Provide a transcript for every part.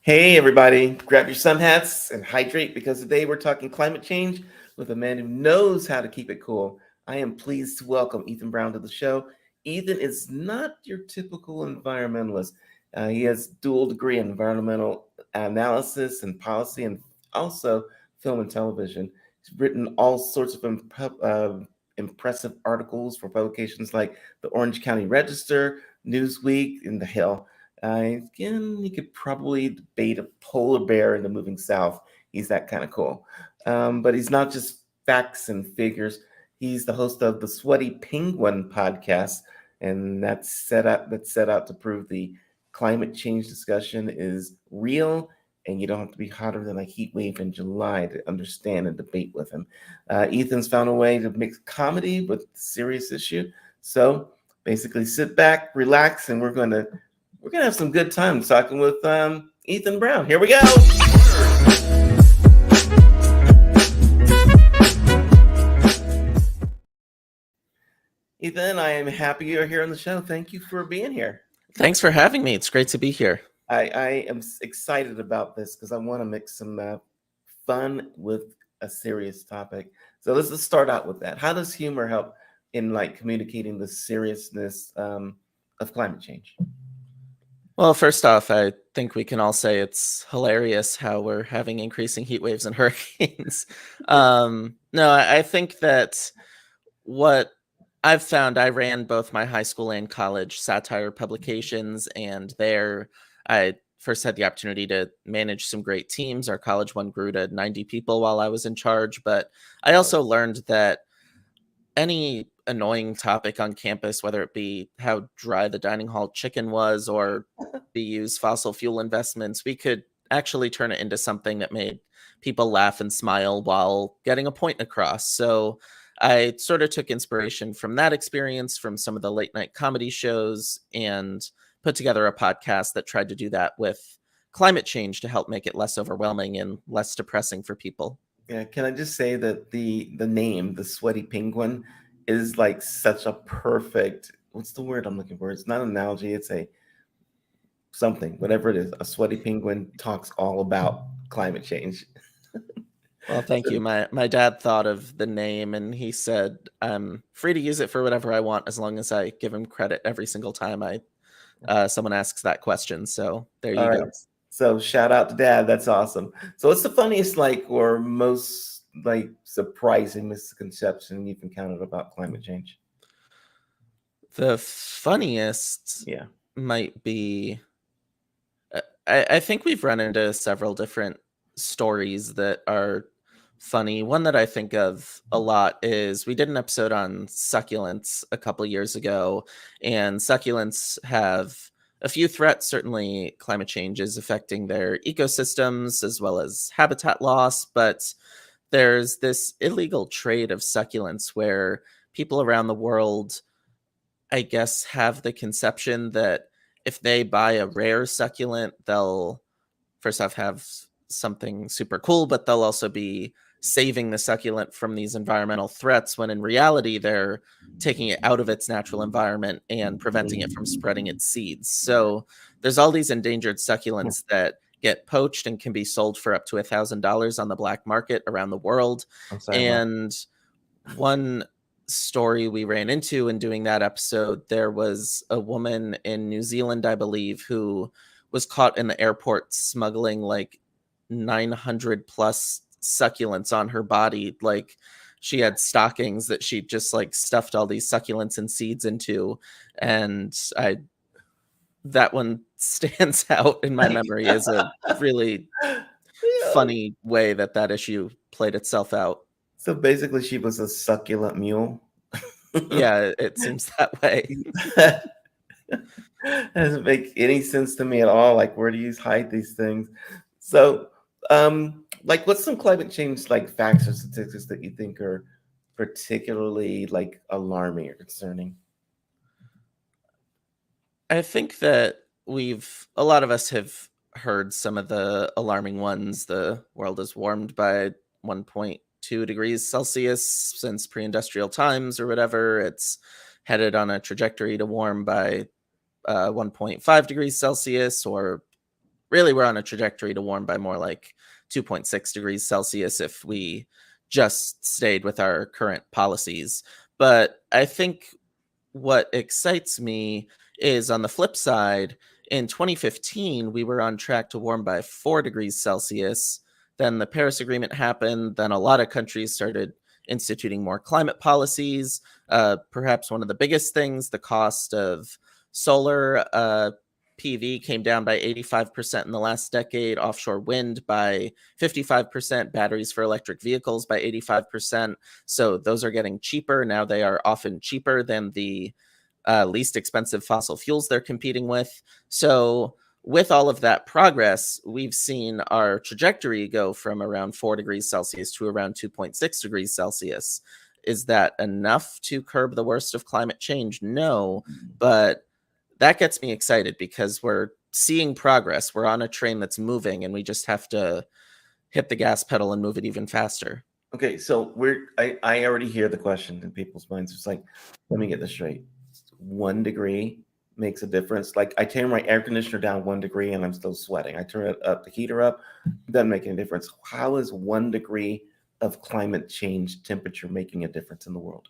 Hey, everybody, grab your sun hats and hydrate because today we're talking climate change with a man who knows how to keep it cool. I am pleased to welcome Ethan Brown to the show. Ethan is not your typical environmentalist. He has dual degree in environmental analysis and policy and also film and television. He's written all sorts of impressive articles for publications like the Orange County Register, Newsweek, and The Hill. Again, you could probably debate a polar bear in the moving south. He's that kind of cool. But he's not just facts and figures. He's the host of the Sweaty Penguin podcast, and that's set out to prove the climate change discussion is real, and you don't have to be hotter than a heat wave in July to understand and debate with him. Ethan's found a way to mix comedy with serious issue. So basically, sit back, relax, and we're gonna have some good time talking with Ethan Brown. Here we go. Ethan, I am happy you're here on the show. Thank you for being here. Thanks for having me. It's great to be here. I am excited about this because I want to mix some fun with a serious topic. So let's just start out with that. How does humor help in communicating the seriousness of climate change? Well, first off, I think we can all say it's hilarious how we're having increasing heat waves and hurricanes. No, I think that what I've found, I ran both my high school and college satire publications, and there I first had the opportunity to manage some great teams. Our college one grew to 90 people while I was in charge, but I also learned that any annoying topic on campus, whether it be how dry the dining hall chicken was or the used fossil fuel investments, we could actually turn it into something that made people laugh and smile while getting a point across. So I sort of took inspiration from that experience, from some of the late night comedy shows, and put together a podcast that tried to do that with climate change to help make it less overwhelming and less depressing for people. Yeah, can I just say that the name, the Sweaty Penguin, is like such a perfect, what's the word I'm looking for? It's not an analogy, it's a something, whatever it is. A sweaty penguin talks all about climate change. Well, thank you. My dad thought of the name and he said, I'm free to use it for whatever I want as long as I give him credit every single time someone asks that question. So there you go. So shout out to Dad. That's awesome. So what's the funniest or most surprising misconception you've encountered about climate change? The funniest might be, I think we've run into several different stories that are funny. One that I think of a lot is we did an episode on succulents a couple years ago, and succulents have a few threats. Certainly climate change is affecting their ecosystems as well as habitat loss, but there's this illegal trade of succulents where people around the world, I guess, have the conception that if they buy a rare succulent, they'll first off have something super cool, but they'll also be saving the succulent from these environmental threats, when in reality they're taking it out of its natural environment and preventing it from spreading its seeds. So there's all these endangered succulents that get poached and can be sold for up to $1,000 on the black market around the world. And one story we ran into in doing that episode, there was a woman in New Zealand, I believe, who was caught in the airport smuggling 900 plus succulents on her body. She had stockings that she just stuffed all these succulents and seeds into, and that one stands out in my memory as a really funny way that issue played itself out. So basically she was a succulent mule. Yeah, it seems that way. That doesn't make any sense to me at all. Where do you hide these things? So what's some climate change facts or statistics that you think are particularly alarming or concerning? I think that a lot of us have heard some of the alarming ones. The world has warmed by 1.2 degrees Celsius since pre-industrial times or whatever. It's headed on a trajectory to warm by 1.5 degrees Celsius, or really we're on a trajectory to warm by more like 2.6 degrees Celsius if we just stayed with our current policies. But I think what excites me is on the flip side, in 2015, we were on track to warm by 4 degrees Celsius. Then the Paris Agreement happened. Then a lot of countries started instituting more climate policies. Perhaps one of the biggest things, the cost of solar PV came down by 85% in the last decade, offshore wind by 55%, batteries for electric vehicles by 85%. So those are getting cheaper. Now they are often cheaper than the least expensive fossil fuels they're competing with. So with all of that progress, we've seen our trajectory go from around 4 degrees Celsius to around 2.6 degrees Celsius. Is that enough to curb the worst of climate change? No, but that gets me excited because we're seeing progress. We're on a train that's moving, and we just have to hit the gas pedal and move it even faster. Okay, so I already hear the question in people's minds. It's like, let me get this straight. 1 degree makes a difference. Like I turn my air conditioner down 1 degree and I'm still sweating. I turn it up, the heater up, doesn't make any difference. How is 1 degree of climate change temperature making a difference in the world?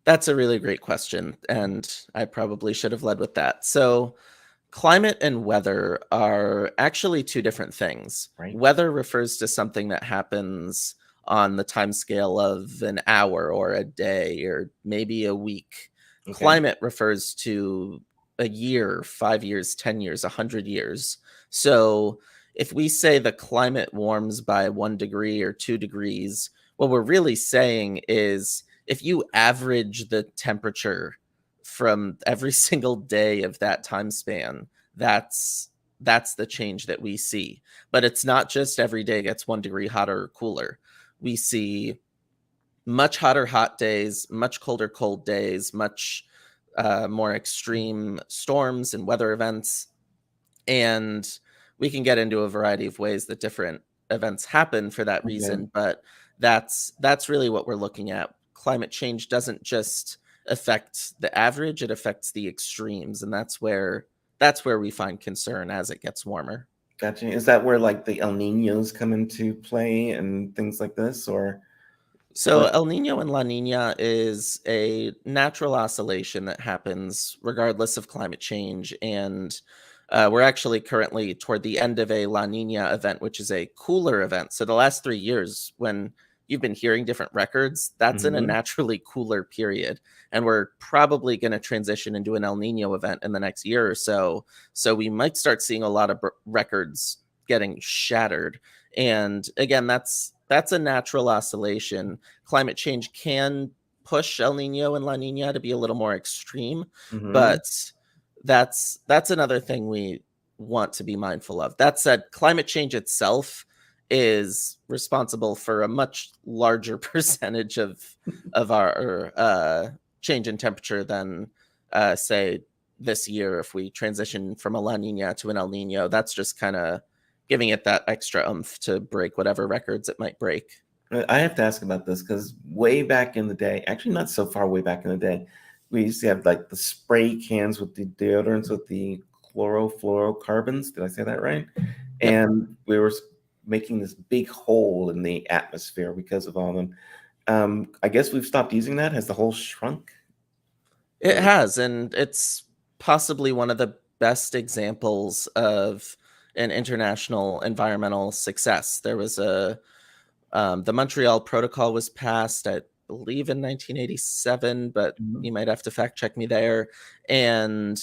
That's a really great question, and I probably should have led with that. So climate and weather are actually two different things. Right. Weather refers to something that happens on the time scale of an hour or a day or maybe a week. Okay. Climate refers to a year, 5 years, 10 years, 100 years. So if we say the climate warms by 1 degree or 2 degrees, what we're really saying is if you average the temperature from every single day of that time span, that's the change that we see. But it's not just every day gets 1 degree hotter or cooler. We see much hotter hot days, much colder cold days, much more extreme storms and weather events. And we can get into a variety of ways that different events happen for that reason, but that's really what we're looking at. Climate change doesn't just affect the average, it affects the extremes, and that's where we find concern as it gets warmer. Gotcha. Is that where like the El Niños come into play and things like this, or? So El Niño and La Niña is a natural oscillation that happens regardless of climate change, and we're actually currently toward the end of a La Niña event, which is a cooler event. So the last 3 years, when you've been hearing different records, that's in a naturally cooler period. And we're probably going to transition into an El Nino event in the next year or so. So we might start seeing a lot of records getting shattered. And again, that's a natural oscillation. Climate change can push El Nino and La Nina to be a little more extreme, but that's another thing we want to be mindful of. That said, climate change itself is responsible for a much larger percentage of our change in temperature than say this year. If we transition from a La Nina to an El Nino, that's just kind of giving it that extra oomph to break whatever records it might break. I have to ask about this because way back in the day, actually not so far way back in the day, we used to have like the spray cans with the deodorants with the chlorofluorocarbons. Did I say that right? Yep. And we were making this big hole in the atmosphere because of all of them. I guess we've stopped using that. Has the hole shrunk? It has, and it's possibly one of the best examples of an international environmental success. There was the Montreal Protocol was passed, I believe, in 1987, but you might have to fact check me there. And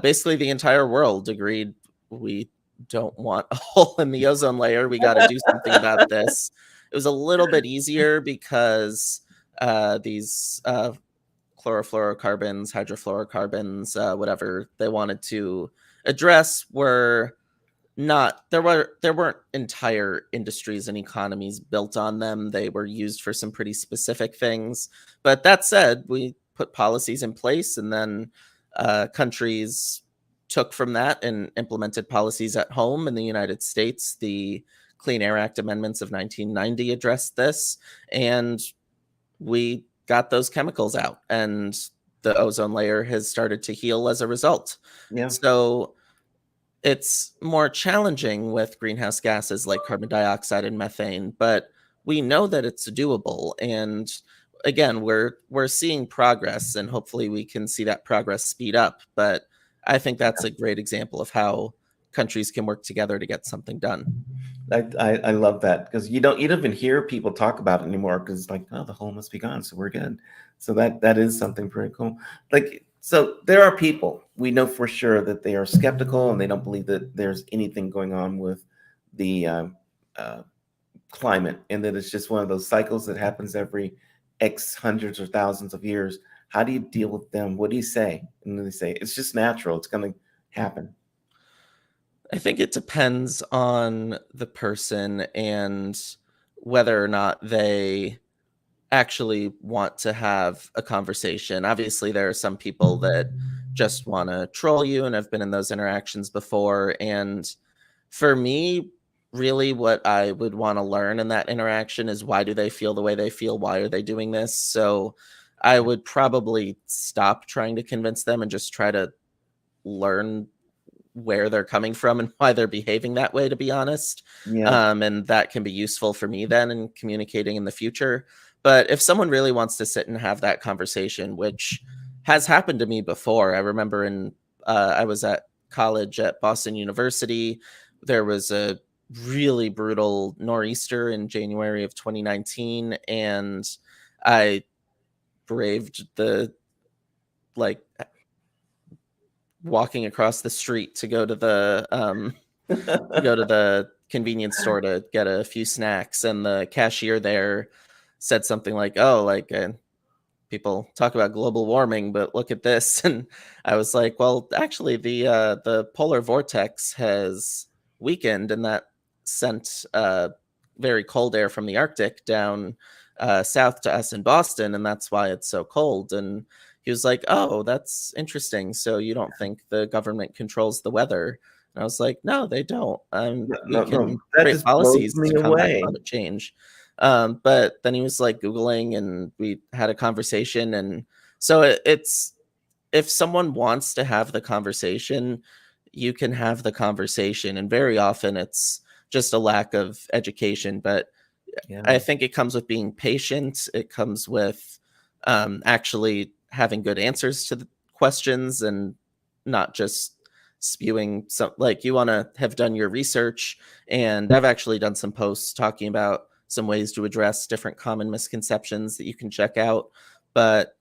basically the entire world agreed we don't want a hole in the ozone layer. We got to do something about this. It was a little bit easier because these chlorofluorocarbons, hydrofluorocarbons, whatever they wanted to address were not, there weren't entire industries and economies built on them. They were used for some pretty specific things. But that said, we put policies in place, and then countries took from that and implemented policies at home. In the United States, the Clean Air Act amendments of 1990 addressed this, and we got those chemicals out, and the ozone layer has started to heal as a result. Yeah. So it's more challenging with greenhouse gases like carbon dioxide and methane, but we know that it's doable. And again, we're seeing progress, and hopefully we can see that progress speed up. But I think that's a great example of how countries can work together to get something done. I love that, because you don't even hear people talk about it anymore, because it's like, oh, the hole must be gone, so we're good. So that is something pretty cool. Like, so there are people we know for sure that they are skeptical and they don't believe that there's anything going on with the uh, climate, and that it's just one of those cycles that happens every X hundreds or thousands of years. How do you deal with them? What do you say? And then they say it's just natural. It's going to happen. I think it depends on the person and whether or not they actually want to have a conversation. Obviously, there are some people that just want to troll you, and I've been in those interactions before. And for me, really what I would want to learn in that interaction is, why do they feel the way they feel? Why are they doing this? So I would probably stop trying to convince them and just try to learn where they're coming from and why they're behaving that way, to be honest. Yeah. And that can be useful for me then in communicating in the future. But if someone really wants to sit and have that conversation, which has happened to me before, I remember I was at college at Boston University. There was a really brutal nor'easter in January of 2019, and I braved the like walking across the street to go to the convenience store to get a few snacks, and the cashier there said something like, "Oh, like people talk about global warming, but look at this." And I was like, "Well, actually, the polar vortex has weakened, and that sent very cold air from the Arctic down south to us in Boston, and that's why it's so cold." And he was like, "Oh, that's interesting. So you don't think the government controls the weather?" And I was like, "No, they don't. We No, can that create just blows policies me to combat away. climate change." But then he was like Googling, and we had a conversation. And so it's, if someone wants to have the conversation, you can have the conversation. And very often it's just a lack of education. But Yeah. I think it comes with being patient. It comes with actually having good answers to the questions, and not just spewing some, like, you want to have done your research. And I've actually done some posts talking about some ways to address different common misconceptions that you can check out. But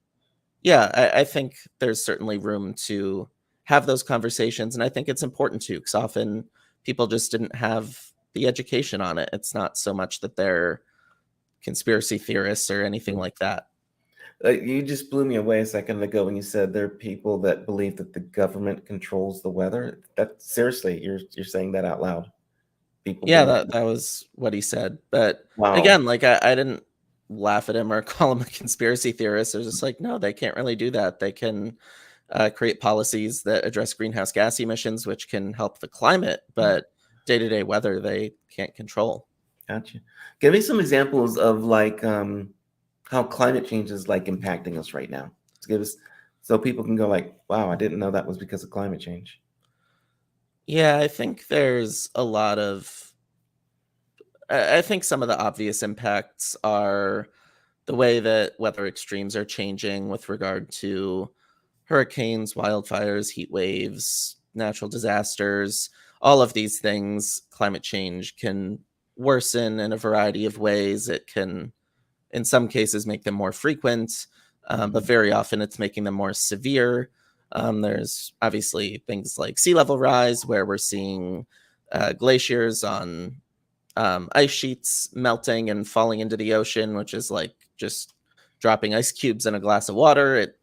yeah, I think there's certainly room to have those conversations. And I think it's important to, because often people just didn't have the education on it. It's not so much that they're conspiracy theorists or anything like that. You just blew me away a second ago when you said there are people that believe that the government controls the weather. That, seriously, you're saying that out loud. People Yeah, believe. that was what he said. But Wow. again, like, I didn't laugh at him or call him a conspiracy theorist. I was just like, no, they can't really do that. They can create policies that address greenhouse gas emissions, which can help the climate, but day-to-day weather they can't control. Gotcha. Give me some examples of like how climate change is like impacting us right now. To give us, so people can go like, wow, I didn't know that was because of climate change. Yeah, I think there's a lot of, I think some of the obvious impacts are the way that weather extremes are changing with regard to hurricanes, wildfires, heat waves, natural disasters. All of these things, climate change can worsen in a variety of ways. It can, in some cases, make them more frequent, but very often it's making them more severe. There's obviously things like sea level rise, where we're seeing glaciers on ice sheets melting and falling into the ocean, which is like just dropping ice cubes in a glass of water. It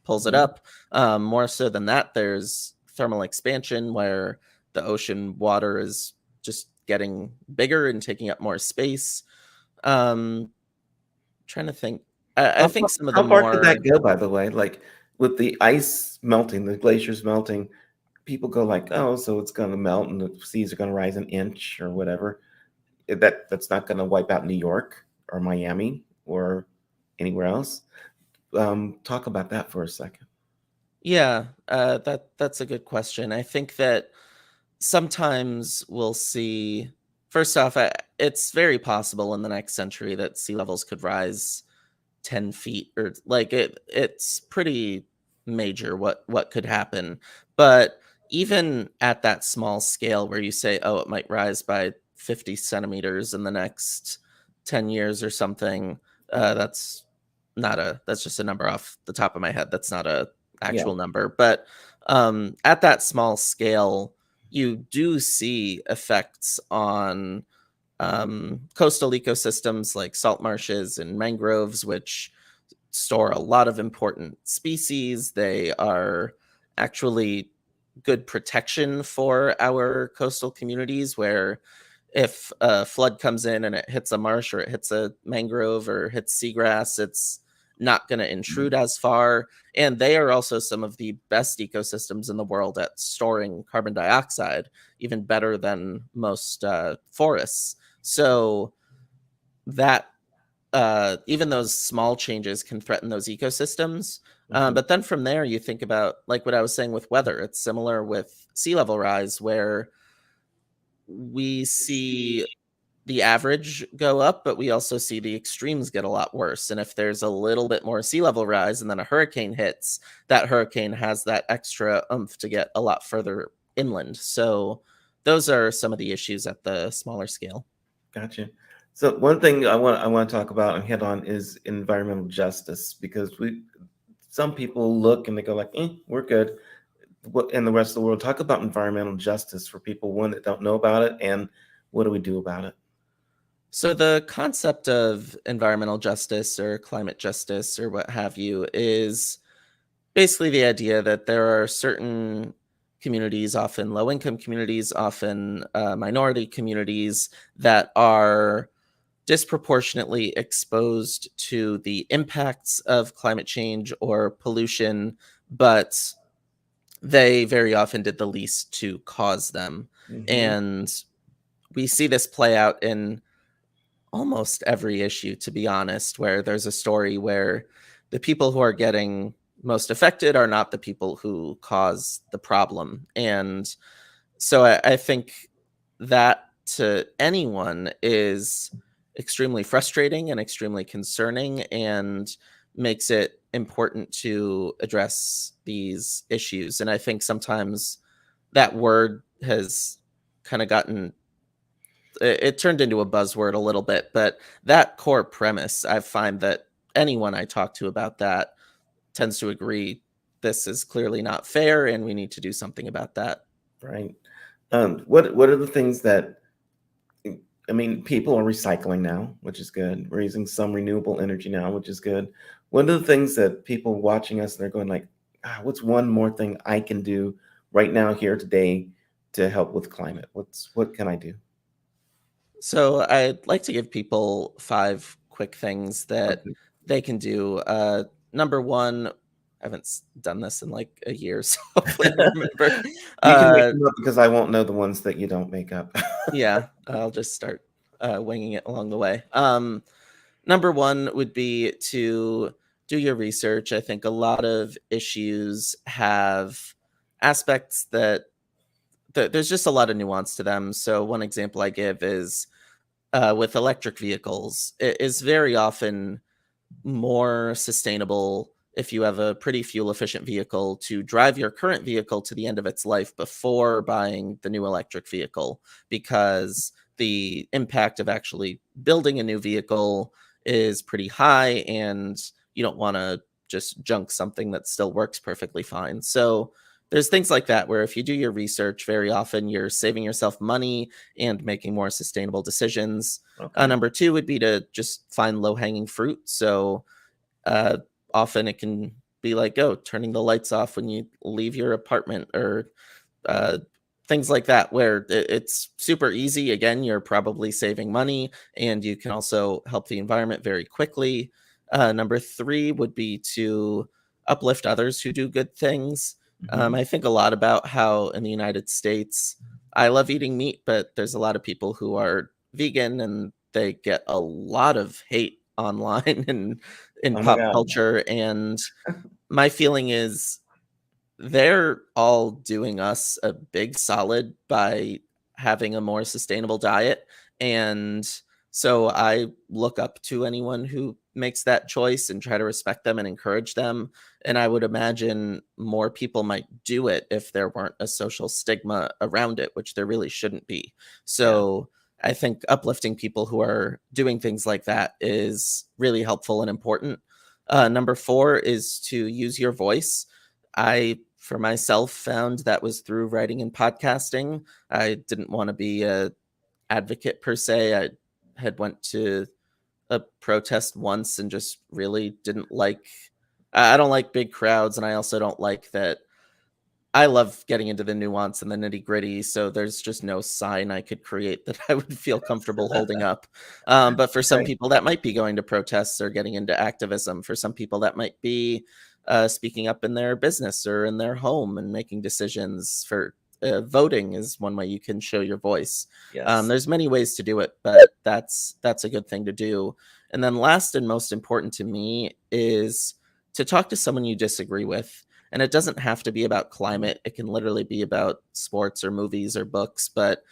pulls it up. More so than that, there's thermal expansion, where the ocean water is just getting bigger and taking up more space. Trying to think. I think some of the How far could more, that go, by the way? Like with the ice melting, the glaciers melting, people go like, oh, so it's going to melt and the seas are going to rise an inch or whatever. That's not going to wipe out New York or Miami or anywhere else. Talk about that for a second. yeah, that's a good question. I think that sometimes we'll see, first off, it's very possible in the next century that sea levels could rise 10 feet, or like it's pretty major what could happen. But even at that small scale where you say, oh, it might rise by 50 centimeters in the next 10 years or something, that's just a number off the top of my head. That's not a actual number. But at that small scale, you do see effects on coastal ecosystems like salt marshes and mangroves, which store a lot of important species. They are actually good protection for our coastal communities, where if a flood comes in and it hits a marsh or it hits a mangrove or hits seagrass, it's not going to intrude as far. And they are also some of the best ecosystems in the world at storing carbon dioxide, even better than most forests. So that even those small changes can threaten those ecosystems. But then from there, you think about, like what I was saying with weather, it's similar with sea level rise, where we see the average go up, but we also see the extremes get a lot worse. And if there's a little bit more sea level rise and then a hurricane hits, that hurricane has that extra oomph to get a lot further inland. So those are some of the issues at the smaller scale. Gotcha. So one thing I want to talk about and hit on is environmental justice, because some people look and they go like, we're good. In the rest of the world, talk about environmental justice for people, one, that don't know about it, and what do we do about it? So the concept of environmental justice or climate justice or what have you is basically the idea that there are certain communities, often low-income communities, often minority communities, that are disproportionately exposed to the impacts of climate change or pollution, but they very often did the least to cause them. And we see this play out in almost every issue, to be honest, where there's a story where the people who are getting most affected are not the people who cause the problem. And so I think that to anyone is extremely frustrating and extremely concerning, and makes it important to address these issues. And I think sometimes that word has kind of it turned into a buzzword a little bit, but that core premise, I find that anyone I talk to about that tends to agree this is clearly not fair and we need to do something about that. Right. What are the things that, I mean, people are recycling now, which is good. We're using some renewable energy now, which is good. What are the things that people watching us, they're going like, what's one more thing I can do right now here today to help with climate? What can I do? So I'd like to give people 5 quick things that they can do. Number 1, I haven't done this in like a year, so hopefully I'll remember. You can make them up because I won't know the ones that you don't make up. Yeah, I'll just start winging it along the way. Number 1 would be to do your research. I think a lot of issues have aspects that there's just a lot of nuance to them. So one example I give is with electric vehicles. It is very often more sustainable if you have a pretty fuel efficient vehicle to drive your current vehicle to the end of its life before buying the new electric vehicle, because the impact of actually building a new vehicle is pretty high and you don't want to just junk something that still works perfectly fine. So there's things like that where if you do your research, very often you're saving yourself money and making more sustainable decisions. Okay. Number 2 would be to just find low-hanging fruit. So often it can be like, turning the lights off when you leave your apartment, or things like that, where it's super easy. Again, you're probably saving money and you can also help the environment very quickly. Number 3 would be to uplift others who do good things. I think a lot about how in the United States, I love eating meat, but there's a lot of people who are vegan and they get a lot of hate online and in Oh my pop God. culture. And my feeling is they're all doing us a big solid by having a more sustainable diet. And so I look up to anyone who makes that choice and try to respect them and encourage them. And I would imagine more people might do it if there weren't a social stigma around it, which there really shouldn't be. So I think uplifting people who are doing things like that is really helpful and important. Number 4 is to use your voice. I, for myself, found that was through writing and podcasting. I didn't want to be a advocate per se. I had went to a protest once and just really didn't like. I don't like big crowds, and I also don't like that. I love getting into the nuance and the nitty gritty, so there's just no sign I could create that I would feel comfortable holding up. But for some people, that might be going to protests or getting into activism. For some people, that might be speaking up in their business or in their home and making decisions. For voting is one way you can show your voice. Yes. There's many ways to do it, but that's a good thing to do. And then last and most important to me is to talk to someone you disagree with. And it doesn't have to be about climate. It can literally be about sports or movies or books. But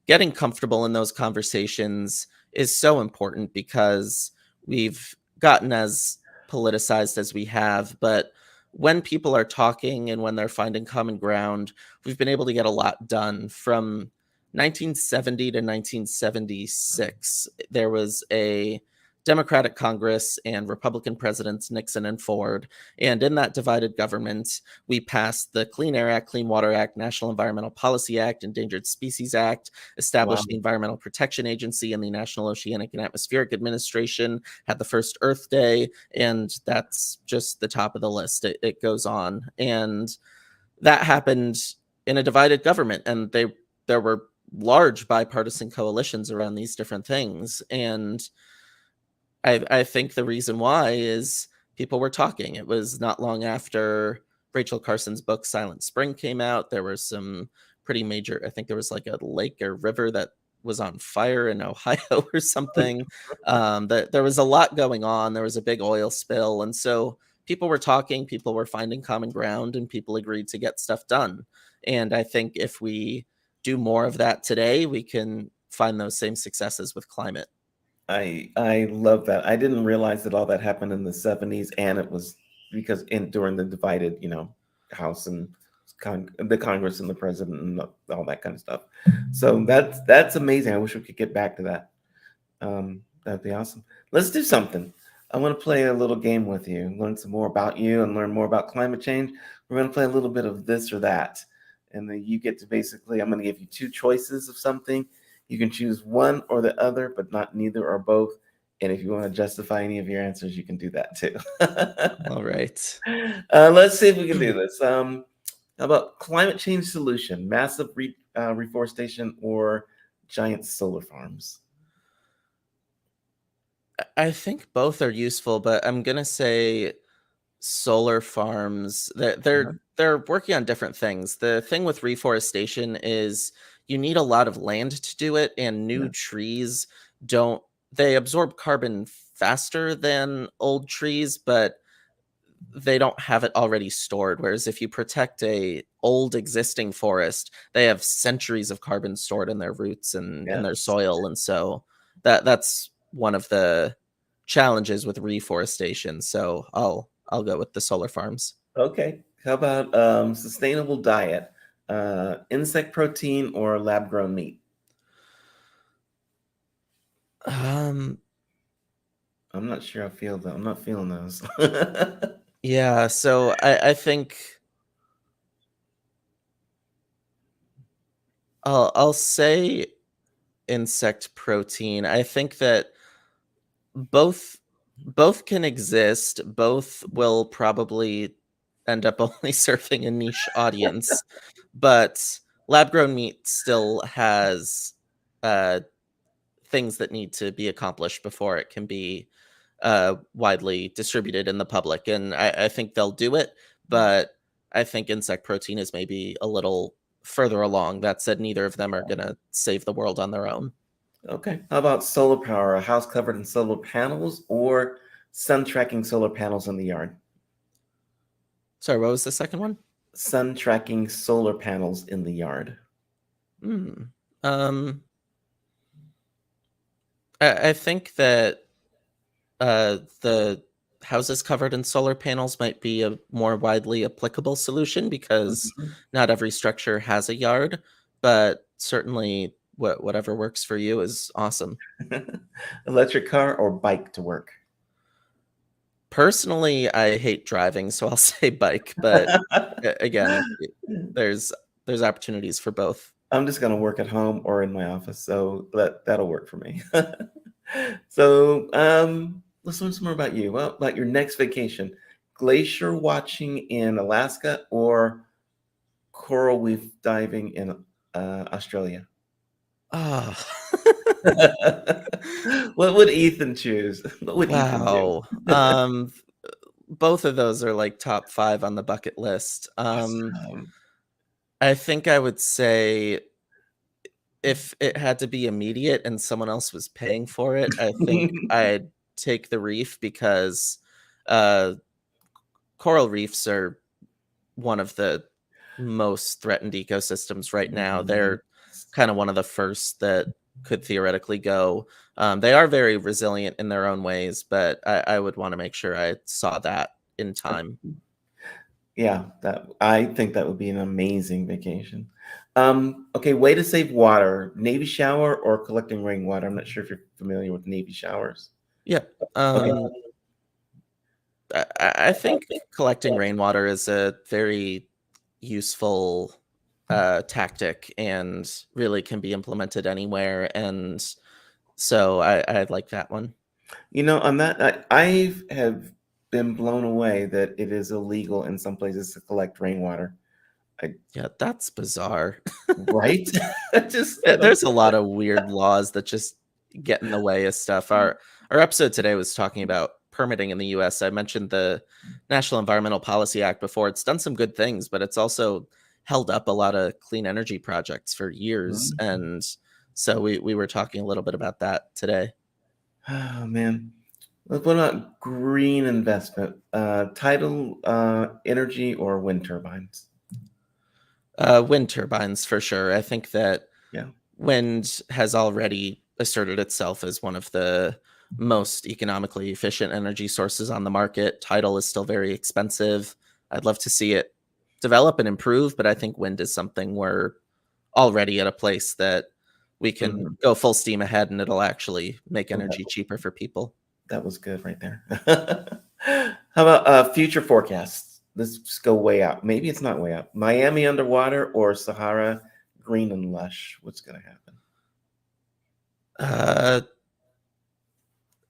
getting comfortable in those conversations is so important because we've gotten as politicized as we have. But when people are talking and when they're finding common ground, we've been able to get a lot done. From 1970 to 1976, there was a Democratic Congress and Republican presidents Nixon and Ford. And in that divided government, we passed the Clean Air Act, Clean Water Act, National Environmental Policy Act, Endangered Species Act, established the Environmental Protection Agency and the National Oceanic and Atmospheric Administration, had the first Earth Day, and that's just the top of the list. It goes on. And that happened in a divided government, and there were large bipartisan coalitions around these different things. And I think the reason why is people were talking. It was not long after Rachel Carson's book Silent Spring came out. There were some pretty major, I think there was like a lake or river that was on fire in Ohio or something. There was a lot going on. There was a big oil spill. And so people were talking, people were finding common ground, and people agreed to get stuff done. And I think if we do more of that today, we can find those same successes with climate. I love that. I didn't realize that all that happened in the 70s, and it was because during the divided, House and the Congress and the president and all that kind of stuff. So that's amazing. I wish we could get back to that. That'd be awesome. Let's do something. I want to play a little game with you, learn some more about you and learn more about climate change. We're going to play a little bit of this or that. And then you get to basically, I'm going to give you 2 choices of something. You can choose one or the other, but not neither or both. And if you want to justify any of your answers, you can do that too. All right. Let's see if we can do this. How about climate change solution, massive reforestation, or giant solar farms? I think both are useful, but I'm going to say solar farms. They're working on different things. The thing with reforestation is you need a lot of land to do it, and new trees they absorb carbon faster than old trees, but they don't have it already stored. Whereas if you protect a old existing forest, they have centuries of carbon stored in their roots and in their soil. And so that's one of the challenges with reforestation. So I'll go with the solar farms. Okay. How about sustainable diet? Insect protein or lab-grown meat? I'm not sure I feel that. I'm not feeling those. Yeah, so I think I'll say insect protein. I think that both can exist. Both will probably end up only serving a niche audience, but lab-grown meat still has things that need to be accomplished before it can be widely distributed in the public. And I think they'll do it, but I think insect protein is maybe a little further along. That said, neither of them are going to save the world on their own. Okay. How about solar power? A house covered in solar panels or sun tracking solar panels in the yard? Sorry, what was the second one? sun tracking solar panels in the yard? I think that the houses covered in solar panels might be a more widely applicable solution because Mhm. not every structure has a yard, but certainly whatever works for you is awesome. Electric car or bike to work? Personally, I hate driving, so I'll say bike, but again, there's opportunities for both. I'm just gonna work at home or in my office, so that'll work for me. So, let's learn some more about you. Well, about your next vacation, glacier watching in Alaska or coral reef diving in Australia? Ah. What would Ethan choose? What would Ethan do? Wow. Both of those are like top 5 on the bucket list. Awesome. I think I would say if it had to be immediate and someone else was paying for it, I think I'd take the reef because uh, coral reefs are one of the most threatened ecosystems right now. They're kind of one of the first that could theoretically go. They are very resilient in their own ways, but I would want to make sure I saw that in time. Yeah, I think that would be an amazing vacation. Okay, way to save water: Navy shower or collecting rainwater. I'm not sure if you're familiar with Navy showers. Yeah. Okay. I think collecting rainwater is a very useful tactic and really can be implemented anywhere. And so I like that one. On that, I have been blown away that it is illegal in some places to collect rainwater. Yeah, that's bizarre. Right? I don't There's a lot of weird laws that just get in the way of stuff. Our episode today was talking about permitting in the US. I mentioned the National Environmental Policy Act before. It's done some good things, but it's also held up a lot of clean energy projects for years. Mhm. And so we were talking a little bit about that today. Oh man. What about green investment? Tidal energy or wind turbines? Wind turbines for sure. I think that Yeah. wind has already asserted itself as one of the most economically efficient energy sources on the market. Tidal is still very expensive. I'd love to see it develop and improve, but I think wind is something we're already at a place that we can Mhm. go full steam ahead and it'll actually make Well, energy cheaper for people. that was good right there. How about future forecasts? Let's just go way out. Maybe it's not way out. Miami underwater or Sahara green and lush? What's going to happen? Uh,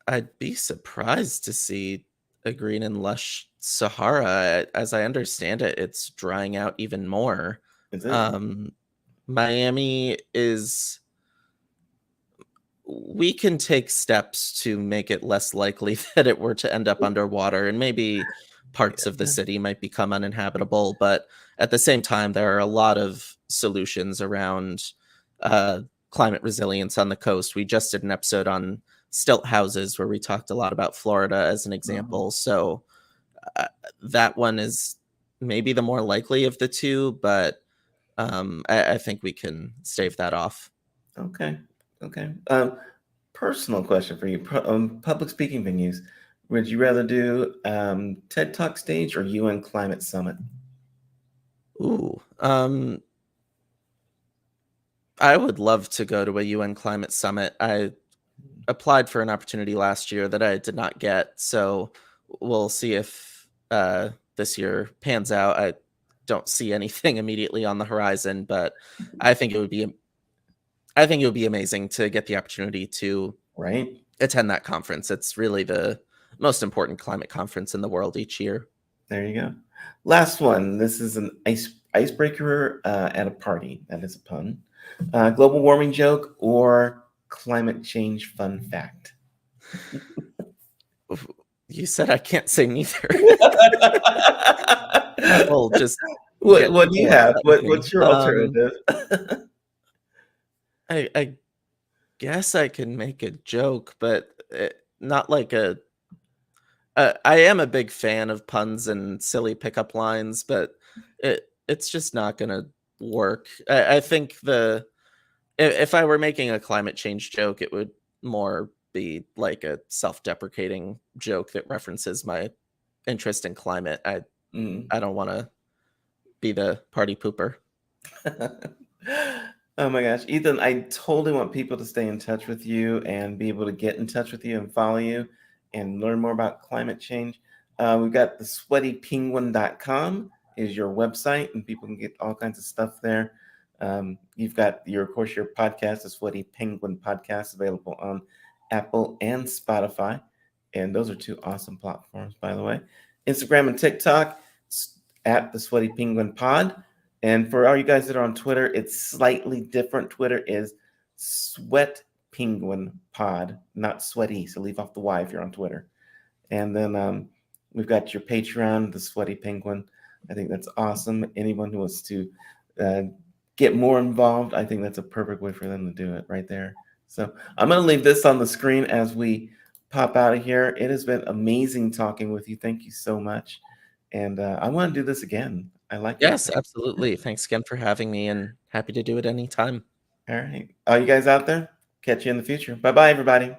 I'd be surprised to see a green and lush Sahara. As I understand it, it's drying out even more. Is it? Um, Miami is. We can take steps to make it less likely that it were to end up underwater, and maybe parts of the city might become uninhabitable. But at the same time, there are a lot of solutions around uh, climate resilience on the coast. We just did an episode on stilt houses where we talked a lot about Florida as an Oh, example. So uh, that one is maybe the more likely of the two, but I think we can stave that off. okay. Okay. Personal question for you. Public speaking venues. Would you rather do TED Talk stage or UN Climate Summit? Ooh, I would love to go to a UN climate summit. I applied for an opportunity last year that I did not get, so we'll see if this year pans out. I don't see anything immediately on the horizon, but I think it would be amazing to get the opportunity to Right? attend that conference. It's really the most important climate conference in the world each year. There you go. Last one. This is an icebreaker at a party. That is a pun. Global warming joke or climate change fun fact? You said I can't say neither. That will just get What do you people have? upset with me. What's your alternative? I guess I can make a joke, but not like a. I am a big fan of puns and silly pickup lines, but it's just not gonna work. I think if I were making a climate change joke, it would more be like a self-deprecating joke that references my interest in climate. I don't want to be the party pooper. Oh my gosh, Ethan, I totally want people to stay in touch with you and be able to get in touch with you and follow you and learn more about climate change. We've got the sweatypenguin.com is your website, and people can get all kinds of stuff there. You've got of course, your podcast, the Sweaty Penguin Podcast, available on Apple and Spotify. And those are two awesome platforms, by the way. Instagram and TikTok at the Sweaty Penguin Pod. And for all you guys that are on Twitter, it's slightly different. Twitter is Sweat Penguin Pod, not sweaty. So leave off the Y if you're on Twitter. And then we've got your Patreon, the Sweaty Penguin. I think that's awesome. Anyone who wants to get more involved, I think that's a perfect way for them to do it right there. So I'm going to leave this on the screen as we pop out of here. It has been amazing talking with you. Thank you so much. And I want to do this again. I like it. Yes, absolutely. Thanks again for having me, and happy to do it anytime. All right. All you guys out there, catch you in the future. Bye-bye, everybody.